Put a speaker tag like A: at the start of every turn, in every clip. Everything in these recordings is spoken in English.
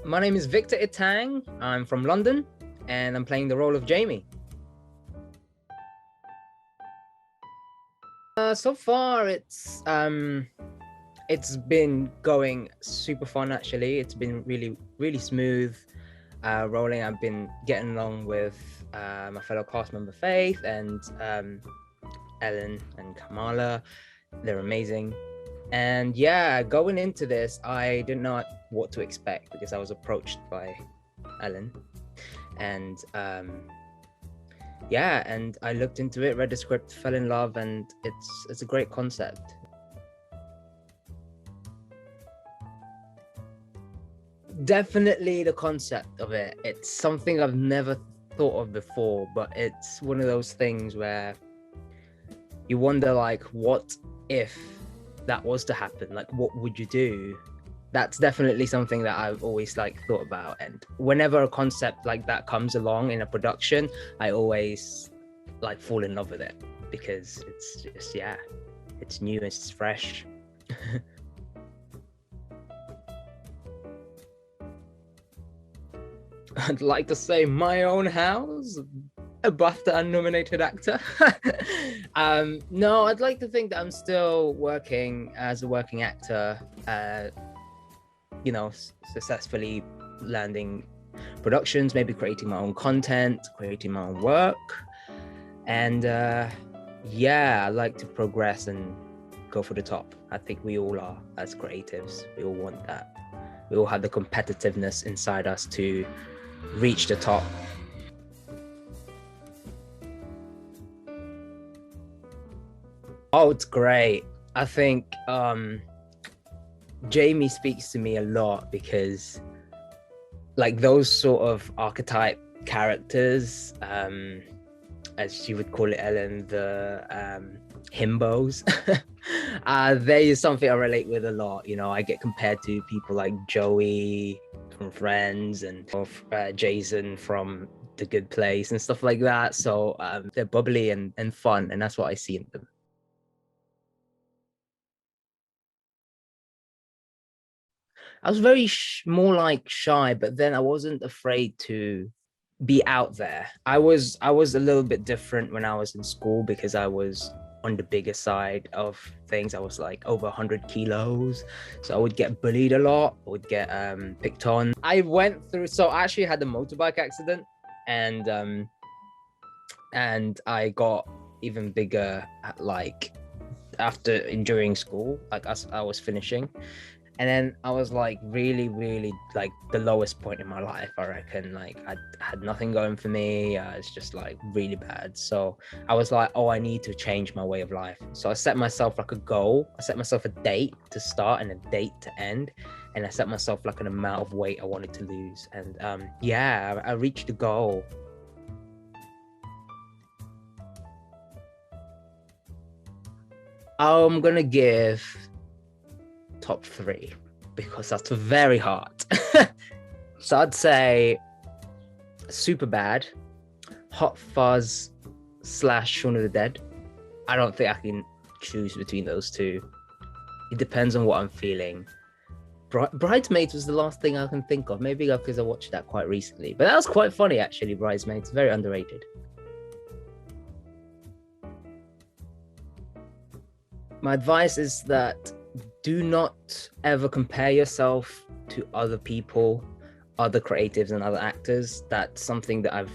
A: My name is Victor Itang. I'm from London, and I'm playing the role of Jamie. So far, it's been going super fun. Actually, it's been really smooth rolling. I've been getting along with my fellow cast member Faith and Ellen and Kamala. They're amazing. And yeah, going into this, I didn't know what to expect because I was approached by Ellen, and yeah, and I looked into it, read the script, fell in love, and it's a great concept. Definitely the concept of it. It's something I've never thought of before, but it's one of those things where you wonder, like, what if that was to happen? Like, what would you do? That's definitely something that I've always thought about. And whenever a concept like that comes along in a production, I always fall in love with it because it's just, yeah, it's new, it's fresh. I'd like to say my own house, a BAFTA unnominated actor. No, I'd like to think that I'm still working as a working actor, successfully landing productions, maybe creating my own content, creating my own work. And yeah, I like to progress and go for the top. I think we all are as creatives. We all want that. We all have the competitiveness inside us to reach the top. Oh, it's great. I think Jamie speaks to me a lot because those sort of archetype characters, as she would call it, Ellen, the himbos, there is something I relate with a lot. I get compared to people like Joey from Friends and Jason from The Good Place and stuff like that. So they're bubbly and fun, and that's what I see in them. I was very more shy, but then I wasn't afraid to be out there. I was a little bit different when I was in school because I was on the bigger side of things. I was over 100 kilos, so I would get bullied a lot. I would get picked on. I actually had a motorbike accident, and I got even bigger after during school, as I was finishing. And then I was really the lowest point in my life, I reckon. I had nothing going for me. It's just really bad. So I was like, oh, I need to change my way of life. So I set myself a goal. I set myself a date to start and a date to end. And I set myself an amount of weight I wanted to lose. And yeah, I reached the goal. I'm gonna give top 3 because that's very hard. So I'd say Super Bad, Hot Fuzz / Shaun of the Dead. I don't think I can choose between those two. It depends on what I'm feeling. Bridesmaids was the last thing I can think of. Maybe because I watched that quite recently, but that was quite funny actually. Bridesmaids, very underrated. My advice is that do not ever compare yourself to other people, other creatives and other actors. That's something that I'm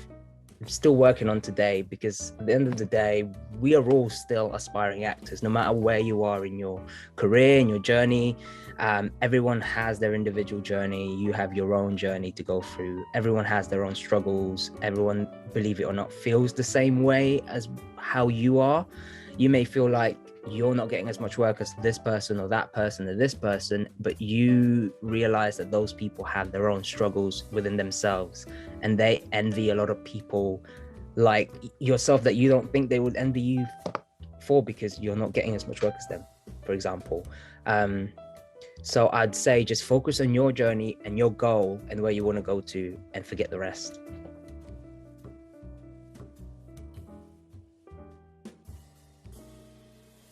A: still working on today, because at the end of the day, we are all still aspiring actors, no matter where you are in your career, in your journey. Everyone has their individual journey. You have your own journey to go through. Everyone has their own struggles. Everyone, believe it or not, feels the same way as how you are. You may feel like you're not getting as much work as this person or that person or this person, but you realize that those people have their own struggles within themselves, and they envy a lot of people like yourself that you don't think they would envy you for, because you're not getting as much work as them, for example. So I'd say just focus on your journey and your goal and where you want to go to, and forget the rest.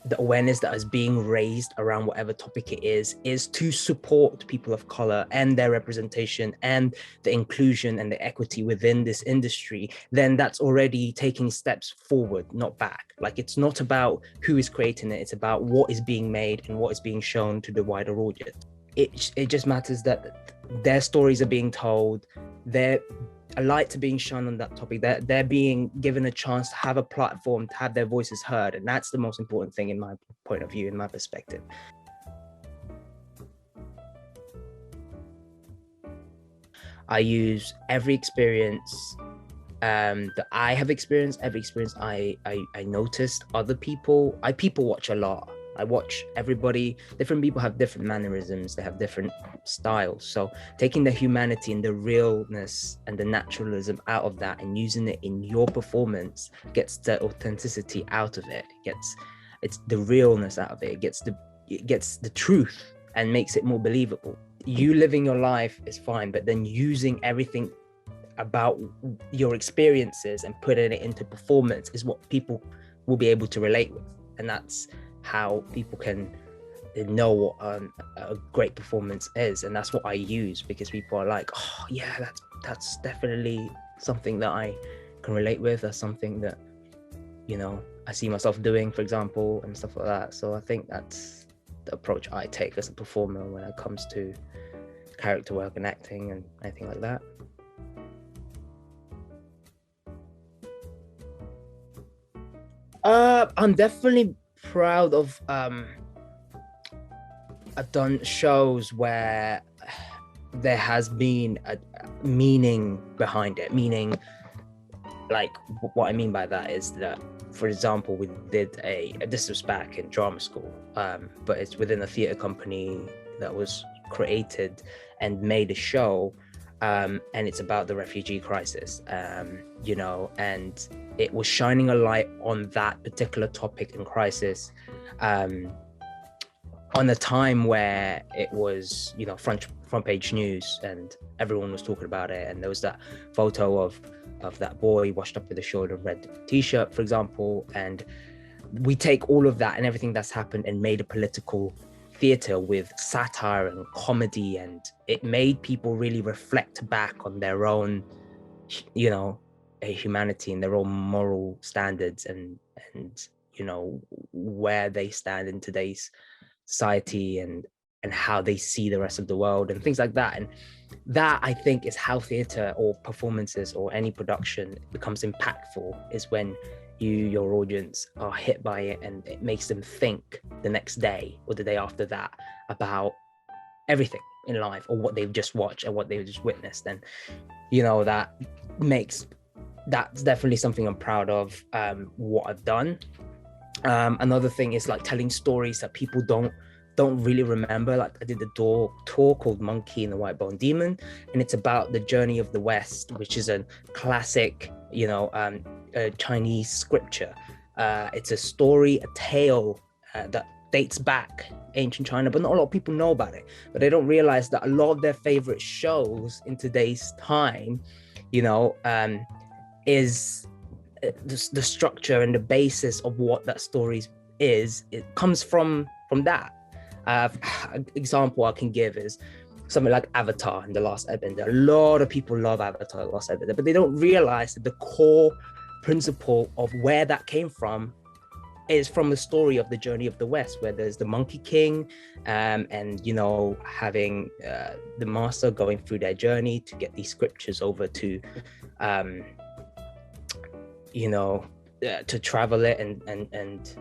A: the awareness that is being raised around whatever topic it is to support people of color and their representation and the inclusion and the equity within this industry, then that's already taking steps forward, not back. Like, it's not about who is creating it, it's about what is being made and what is being shown to the wider audience. It just matters that their stories are being told, their a light to being shone on that topic, they're being given a chance to have a platform, to have their voices heard. And that's the most important thing in my point of view, in my perspective. I use every experience that I have experienced, every experience I noticed other people. I people watch a lot. I watch everybody. Different people have different mannerisms. They have different styles. So taking the humanity and the realness and the naturalism out of that and using it in your performance gets the authenticity out of it. It's the realness out of it. It gets the truth and makes it more believable. You living your life is fine, but then using everything about your experiences and putting it into performance is what people will be able to relate with. And that's how people can know what a great performance is. And that's what I use, because people are like, oh yeah, that's definitely something that I can relate with. That's something that, you know, I see myself doing, for example, and stuff like that. So I think that's the approach I take as a performer when it comes to character work and acting and anything like that. I'm definitely proud of I've done shows where there has been a meaning behind it. Meaning, like, what I mean by that is that, for example, we did this was back in drama school, but it's within a theatre company that was created and made a show, and it's about the refugee crisis, you know, and it was shining a light on that particular topic and crisis, on a time where it was, you know, front page news and everyone was talking about it. And there was that photo of that boy washed up with a short and red t-shirt, for example. And we take all of that and everything that's happened and made a political theatre with satire and comedy, and it made people really reflect back on their own, you know, humanity and their own moral standards, and you know, where they stand in today's society and how they see the rest of the world and things like that. And that, I think, is how theatre or performances or any production becomes impactful, is when your audience are hit by it and it makes them think the next day or the day after that about everything in life, or what they've just watched and what they've just witnessed. And, you know, that's definitely something I'm proud of, what I've done. Another thing is like telling stories that people don't really remember. Like, I did a tour called Monkey and the White Bone Demon, and it's about the journey of the West, which is a classic, you know, Chinese scripture. It's a story, a tale that dates back ancient China, but not a lot of people know about it. But they don't realize that a lot of their favorite shows in today's time, you know, is the structure and the basis of what that story is. It comes from that. Example I can give is something like Avatar and The Last Airbender. A lot of people love Avatar, The Last Airbender, but they don't realize that the core principle of where that came from is from the story of the journey of the West, where there's the Monkey King, and, you know, having the master going through their journey to get these scriptures over to, you know, to travel it and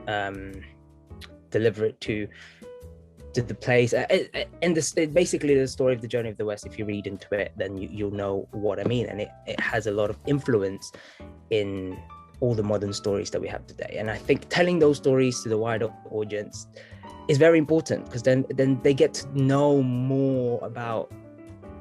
A: deliver it to the place. And this, basically the story of the journey of the West, if you read into it, then you'll know what I mean. And it has a lot of influence in all the modern stories that we have today. And I think telling those stories to the wider audience is very important, because then they get to know more about,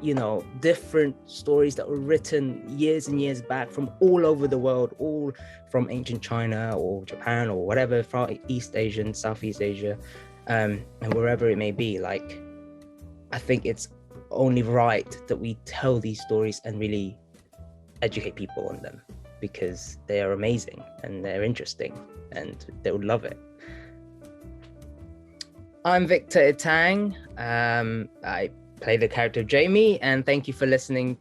A: you know, different stories that were written years and years back from all over the world, all from ancient China or Japan or whatever, from East Asian, Southeast Asia, and wherever it may be. Like, I think it's only right that we tell these stories and really educate people on them, because they are amazing and they're interesting and they would love it. I'm Victor Itang. I play the character of Jamie, and thank you for listening